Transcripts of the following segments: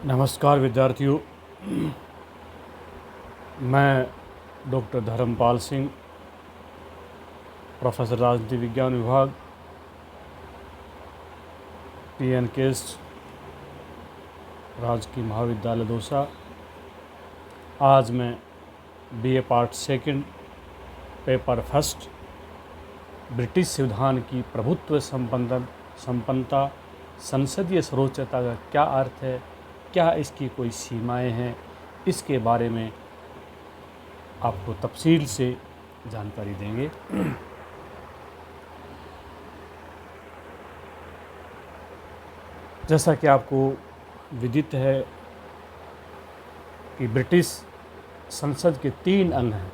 नमस्कार विद्यार्थियों। मैं डॉक्टर धर्मपाल सिंह, प्रोफेसर राजनीति विज्ञान विभाग, PN केस्ट, राजकीय महाविद्यालय दौसा। आज मैं BA part second paper first British संविधान की प्रभुत्व संपन्नता, संसदीय सर्वोच्चता का क्या अर्थ है, क्या इसकी कोई सीमाएं हैं, इसके बारे में आपको तफसील से जानकारी देंगे। जैसा कि आपको विदित है कि ब्रिटिश संसद के 3 अंग हैं: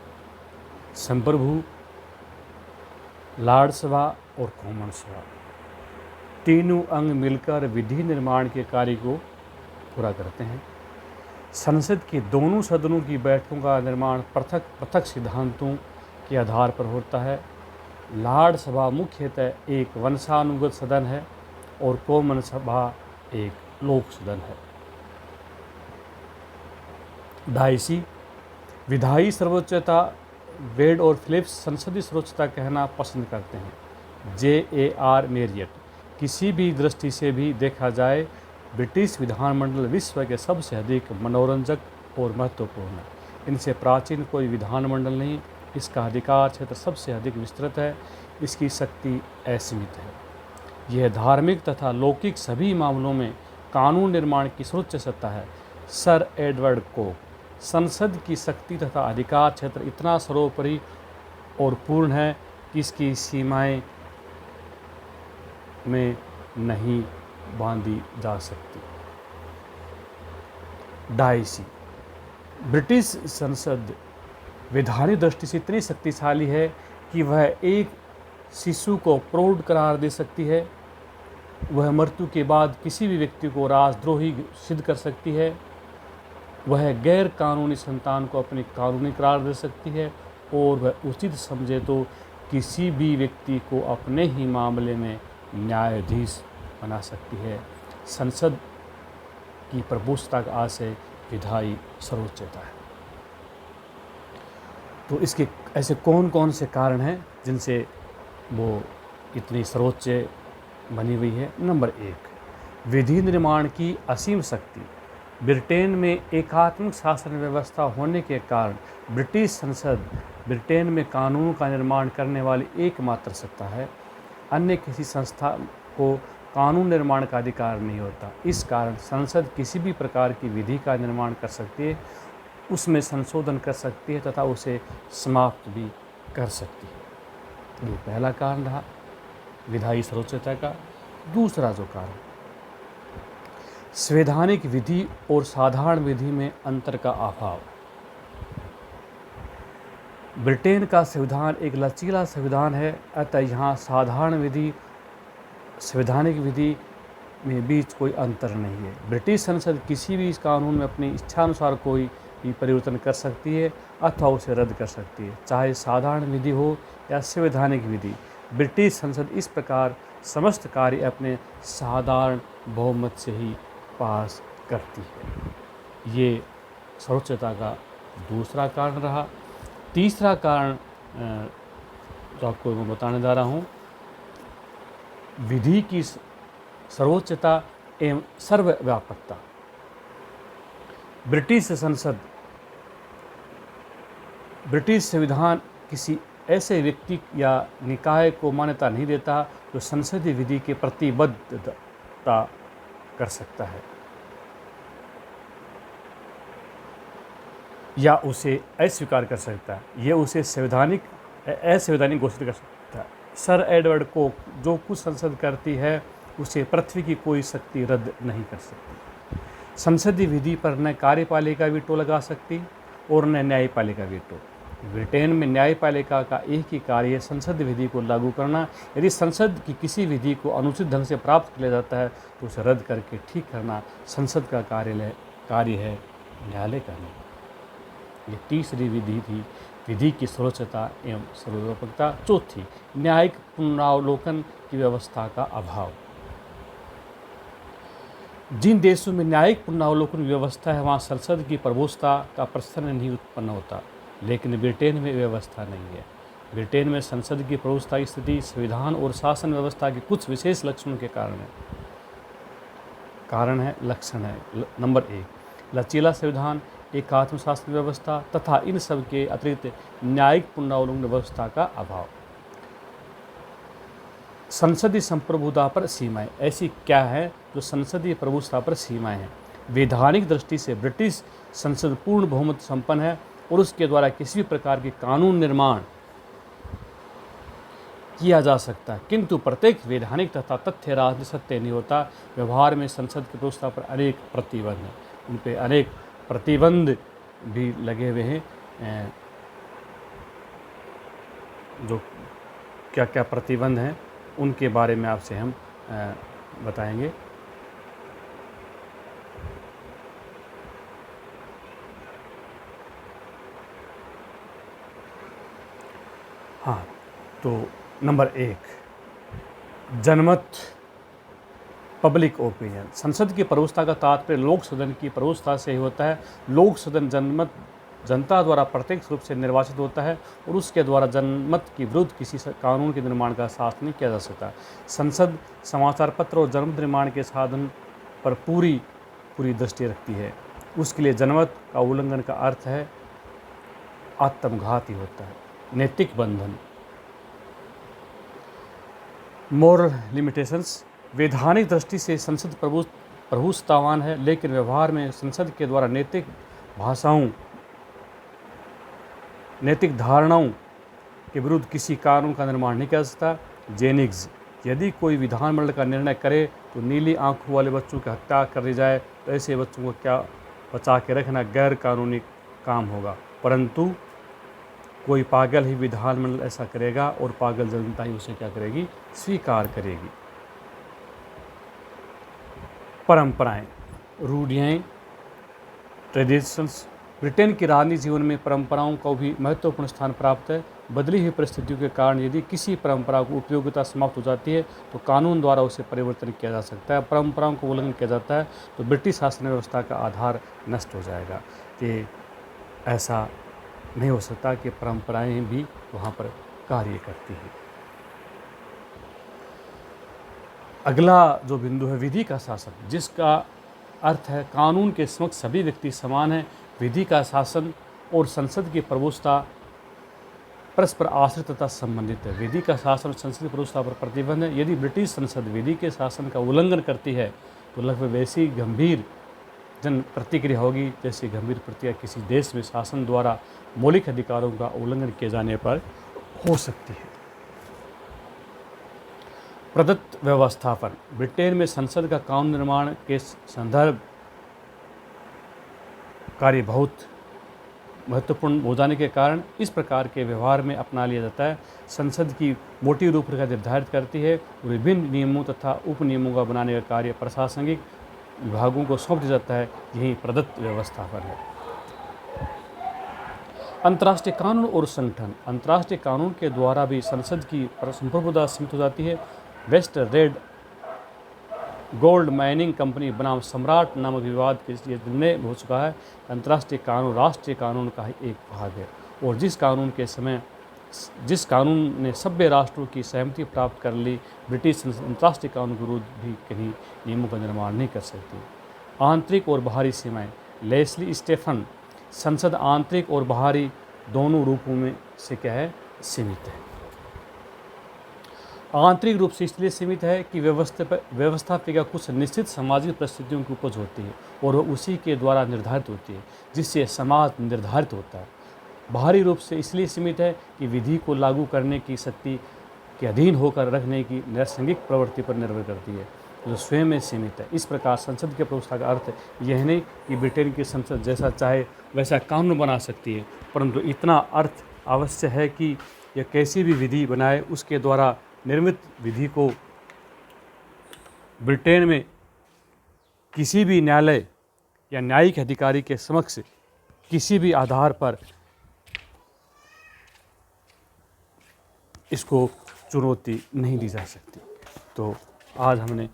संप्रभु, लॉर्ड सभा और कॉमन सभा। तीनों अंग मिलकर विधि निर्माण के कार्य को पूरा करते हैं। संसद के दोनों सदनों की बैठकों का निर्माण पृथक पृथक सिद्धांतों के आधार पर होता है। लॉर्ड सभा मुख्यतः एक वंशानुगत सदन है और कॉमन सभा एक लोक सदन है। डायसी विधायी सर्वोच्चता वेड और फिलिप्स संसदीय सर्वोच्चता कहना पसंद करते हैं। J.A.R. मेरियट किसी भी दृष्टि से भी देखा जाए ब्रिटिश विधानमंडल विश्व के सबसे अधिक मनोरंजक और महत्वपूर्ण है। इनसे प्राचीन कोई विधानमंडल नहीं। इसका अधिकार क्षेत्र सबसे अधिक विस्तृत है। इसकी शक्ति असीमित है। यह धार्मिक तथा लौकिक सभी मामलों में कानून निर्माण की सर्वोच्च सत्ता है। सर एडवर्ड कोक संसद की शक्ति तथा अधिकार क्षेत्र इतना सर्वोपरि और पूर्ण है कि इसकी सीमाएं में नहीं बांधी जा सकती। डायसी ब्रिटिश संसद वैधानिक दृष्टि से इतनी शक्तिशाली है कि वह एक शिशु को प्रौढ़ करार दे सकती है। वह मृत्यु के बाद किसी भी व्यक्ति को राजद्रोही सिद्ध कर सकती है। वह गैर कानूनी संतान को अपनी कानूनी करार दे सकती है और वह उचित समझे तो किसी भी व्यक्ति को अपने ही मामले में न्यायाधीश बना सकती है। संसद की प्रभुत्व का आशय विधायी सर्वोच्चता है। तो इसके ऐसे कौन कौन से कारण हैं जिनसे वो इतनी सर्वोच्च बनी हुई है। नंबर 1, विधि निर्माण की असीम शक्ति। ब्रिटेन में एकात्मक शासन व्यवस्था होने के कारण ब्रिटिश संसद ब्रिटेन में कानून का निर्माण करने वाली एकमात्र सत्ता है। अन्य किसी संस्था को कानून निर्माण का अधिकार नहीं होता। इस कारण संसद किसी भी प्रकार की विधि का निर्माण कर सकती है, उसमें संशोधन कर सकती है तथा उसे समाप्त भी कर सकती है। ये पहला कारण रहा विधायी सर्वोच्चता का। दूसरा जो कारण, संवैधानिक विधि और साधारण विधि में अंतर का अभाव। ब्रिटेन का संविधान एक लचीला संविधान है, अतः यहाँ साधारण विधि संवैधानिक विधि में बीच कोई अंतर नहीं है। ब्रिटिश संसद किसी भी इस कानून में अपनी इच्छानुसार कोई भी परिवर्तन कर सकती है अथवा उसे रद्द कर सकती है, चाहे साधारण विधि हो या संवैधानिक विधि। ब्रिटिश संसद इस प्रकार समस्त कार्य अपने साधारण बहुमत से ही पास करती है। ये सर्वोच्चता का दूसरा कारण रहा। तीसरा कारण जो आपको मैं बताने जा रहा हूँ, विधि की सर्वोच्चता एवं सर्वव्यापकता। ब्रिटिश संसद ब्रिटिश संविधान किसी ऐसे व्यक्ति या निकाय को मान्यता नहीं देता जो संसदीय विधि के प्रतिबद्धता कर सकता है या उसे अस्वीकार कर सकता है। यह उसे असंवैधानिक घोषित कर सकता है। सर एडवर्ड कोक जो कुछ संसद करती है उसे पृथ्वी की कोई शक्ति रद्द नहीं कर सकती। संसदीय विधि पर न कार्यपालिका वीटो लगा सकती और न न्यायपालिका वीटो। ब्रिटेन में न्यायपालिका का एक ही कार्य है संसदीय विधि को लागू करना। यदि संसद की किसी विधि को अनुचित ढंग से प्राप्त कर लिया जाता है तो उसे रद्द करके ठीक करना संसद का कार्य है न्यायालय का नहीं। ये तीसरी विधि थी विधि की सर्वोच्चता एवं सर्वव्यापकता। चौथी, न्यायिक पुनरावलोकन की व्यवस्था का अभाव। जिन देशों में न्यायिक पुनरावलोकन व्यवस्था है वहाँ संसद की प्रभुता का प्रश्न नहीं उत्पन्न होता, लेकिन ब्रिटेन में व्यवस्था नहीं है। ब्रिटेन में संसद की प्रभुता की स्थिति संविधान और शासन व्यवस्था के कुछ विशेष लक्षणों के लक्षण है। नंबर 1, लचीला संविधान, एकात्म शासन व्यवस्था तथा इन सब के अतिरिक्त न्यायिक पुनरावलोकन व्यवस्था का अभाव। संसदीय संप्रभुता पर सीमाएं, ऐसी क्या है जो संसदीय प्रभुता पर सीमाएं हैं? वैधानिक दृष्टि से ब्रिटिश संसद पूर्ण बहुमत संपन्न है और उसके द्वारा किसी भी प्रकार के कानून निर्माण किया जा सकता है, किंतु प्रत्येक वैधानिक तथा तथ्य राजनीतिक सत्य नहीं होता। व्यवहार में संसद की प्रभुता पर अनेक प्रतिबंध हैं, उन पर अनेक प्रतिबंध भी लगे हुए हैं। जो क्या क्या प्रतिबंध हैं उनके बारे में आपसे हम बताएंगे। हाँ, तो नंबर 1, जनमत, पब्लिक ओपिनियन। संसद की प्रभुता का तात्पर्य लोक सदन की प्रभुता से ही होता है। लोक सदन जनमत जनता द्वारा प्रत्यक्ष रूप से निर्वाचित होता है और उसके द्वारा जनमत के विरुद्ध किसी कानून के निर्माण का साहस नहीं किया जा सकता। संसद समाचार पत्र और जनमत निर्माण के साधन पर पूरी दृष्टि रखती है। उसके लिए जनमत का उल्लंघन का अर्थ है आत्मघाती होता है। नैतिक बंधन, मोरल लिमिटेशंस। वैधानिक दृष्टि से संसद प्रभुतावान है, लेकिन व्यवहार में संसद के द्वारा नैतिक धारणाओं के विरुद्ध किसी कानून का निर्माण नहीं कर सकता। जेनिग्स, यदि कोई विधानमंडल का निर्णय करे तो नीली आंखों वाले बच्चों की हत्या कर दी जाए तो ऐसे बच्चों को क्या बचा के रखना गैर कानूनी काम होगा, परंतु कोई पागल ही विधानमंडल ऐसा करेगा और पागल जनता ही उसे क्या करेगी, स्वीकार करेगी। परंपराएं, रूढ़ियाँ, ट्रेडिशंस। ब्रिटेन की राजनीतिक जीवन में परंपराओं को भी महत्वपूर्ण स्थान प्राप्त है। बदली हुई परिस्थितियों के कारण यदि किसी परंपरा की उपयोगिता समाप्त हो जाती है तो कानून द्वारा उसे परिवर्तन किया जा सकता है। परंपराओं को उल्लंघन किया जाता है तो ब्रिटिश शासन व्यवस्था का आधार नष्ट हो जाएगा। कि ऐसा नहीं हो सकता कि परंपराएं भी वहाँ पर कार्य करती हैं। अगला जो बिंदु है विधि का शासन, जिसका अर्थ है कानून के समक्ष सभी व्यक्ति समान हैं। विधि का शासन और संसद की प्रभुता परस्पर आश्रित तथा संबंधित है। विधि का शासन और संसद की प्रभुता पर प्रतिबंध है। यदि ब्रिटिश संसद विधि के शासन का उल्लंघन करती है तो लगभग वैसी गंभीर जन प्रतिक्रिया होगी जैसी गंभीर प्रतिक्रिया किसी देश में शासन द्वारा मौलिक अधिकारों का उल्लंघन किए जाने पर हो सकती है। प्रदत्त व्यवस्थापन, ब्रिटेन में संसद का कानून निर्माण के संदर्भ कार्य बहुत महत्वपूर्ण हो जाने के कारण इस प्रकार के व्यवहार में अपना लिया जाता है। संसद की मोटी रूपरेखा निर्धारित करती है, विभिन्न नियमों तथा उप नियमों का बनाने का कार्य प्रशासनिक विभागों को सौंप दिया जाता है। यही प्रदत्त व्यवस्थापन है। अंतर्राष्ट्रीय कानून और संगठन, अंतर्राष्ट्रीय कानून के द्वारा भी संसद की संप्रभुता सीमित हो जाती है। West Red Gold Mining Company बनाम सम्राट नामक विवाद के लिए निर्णय हो चुका है। अंतर्राष्ट्रीय कानून राष्ट्रीय कानून का ही एक भाग है और जिस कानून ने सभ्य राष्ट्रों की सहमति प्राप्त कर ली, ब्रिटिश अंतर्राष्ट्रीय कानून के विरुद्ध भी कहीं नियमों का निर्माण नहीं कर सकती। आंतरिक और बाहरी सीमाएं, लेस्ली स्टेफन, संसद आंतरिक और बाहरी दोनों रूपों में से क्या है, सीमित है। आंतरिक रूप से इसलिए सीमित है कि व्यवस्थापिका कुछ निश्चित सामाजिक परिस्थितियों की उपज होती है और वह उसी के द्वारा निर्धारित होती है जिससे समाज निर्धारित होता है। बाहरी रूप से इसलिए सीमित है कि विधि को लागू करने की शक्ति के अधीन होकर रखने की नैसर्गिक प्रवृत्ति पर निर्भर करती है, जो स्वयं में सीमित है। इस प्रकार संसद के प्रभुता का अर्थ यह नहीं कि ब्रिटेन की संसद जैसा चाहे वैसा कानून बना सकती है, परंतु इतना अर्थ अवश्य है कि यह कैसी भी विधि बनाए उसके द्वारा निर्मित विधि को ब्रिटेन में किसी भी न्यायालय या न्यायिक अधिकारी के समक्ष किसी भी आधार पर इसको चुनौती नहीं दी जा सकती। तो आज हमने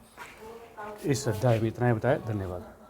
इस अध्याय में इतना ही बताया। धन्यवाद।